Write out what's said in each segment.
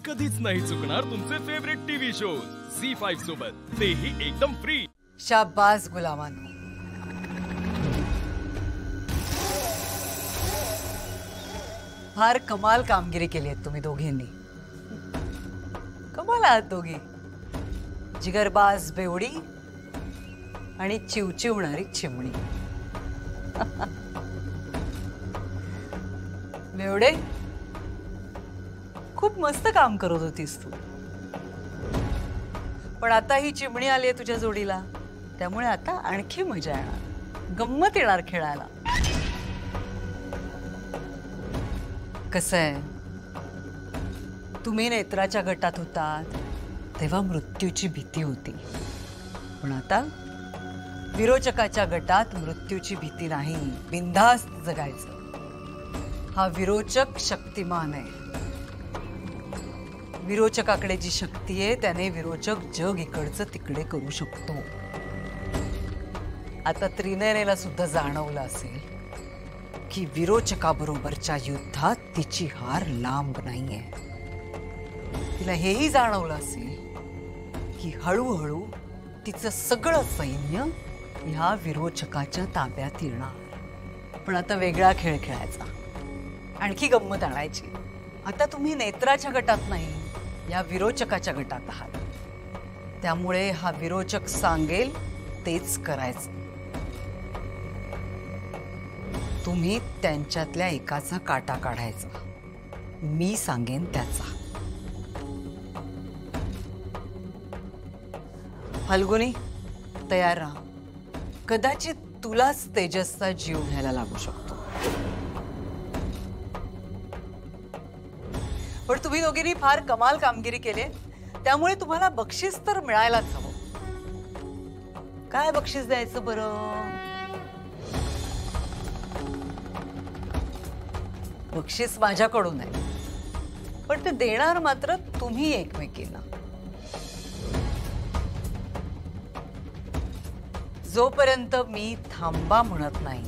कधीच नाही चुकणार तुमचे फेवरेट टीव्ही शोज झी5 सोबत, तेही एकदम फ्री। शाबास गुलामांनो, फार कमाल कामगिरी केली आहे तुम्ही दोघींनी। कमाल आहात दोघी, जिगरबाज बेवडी आणि चिवचिवणारी चिमणी। बेवडे, खूप मस्त काम करत होतीस तू, पण आता ही चिमणी आली आहे तुझ्या जोडीला, त्यामुळे आता आणखी मजा येणार, गंमत येणार खेळायला। कसं आहे, तुम्ही नेत्राच्या गटात होतात तेव्हा मृत्यूची भीती होती, पण आता विरोचकाच्या गटात मृत्यूची भीती नाही, बिनधास्त जगायचं। हा विरोचक शक्तिमान आहे, विरोचकाकडे जी शक्ती आहे त्याने विरोचक जग इकडचं तिकडे करू शकतो। आता त्रिनयनेला सुद्धा जाणवलं असेल की विरोचकाबरोबरच्या युद्धात तिची हार लांब नाहीये। तिला हेही जाणवलं असेल की हळूहळू तिचं सगळं सैन्य ह्या विरोचकाच्या ताब्यात येणार। पण आता वेगळा खेळ खेळायचा, आणखी गंमत आणायची। आता तुम्ही नेत्राच्या गटात नाही, या विरोचकाच्या गटात आहात, त्यामुळे हा विरोचक सांगेल तेच करायचं। तुम्ही त्यांच्यातल्या एकाचा काटा काढायचा, मी सांगेन त्याचा। फाल्गुनी, तयार राहा, कदाचित तुलाच तेजसचा जीव घ्यायला लागू शकतो। पण तुम्ही दोघींनी फार कमाल कामगिरी केली, त्यामुळे तुम्हाला बक्षीस तर मिळायलाच हवं। काय बक्षीस द्यायचं बरं? बक्षीस माझ्याकडून आहे, पण ते देणार मात्र तुम्ही एकमेकींना। जोपर्यंत मी थांबा म्हणत नाही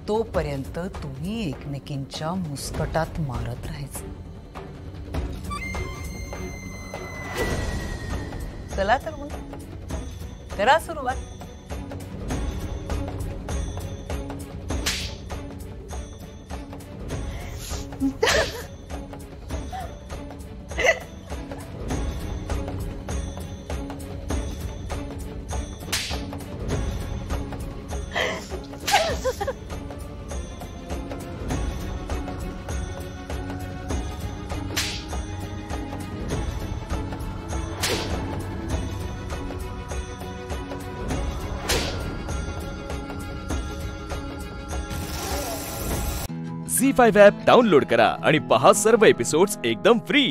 तोपर्यंत तुम्ही एकमेकींच्या मुस्कटात मारत राहायचं। चला तर मग करा सुरुवात। झी5 ॲप डाउनलोड करा आणि पहा सर्व एपिसोड्स एकदम फ्री।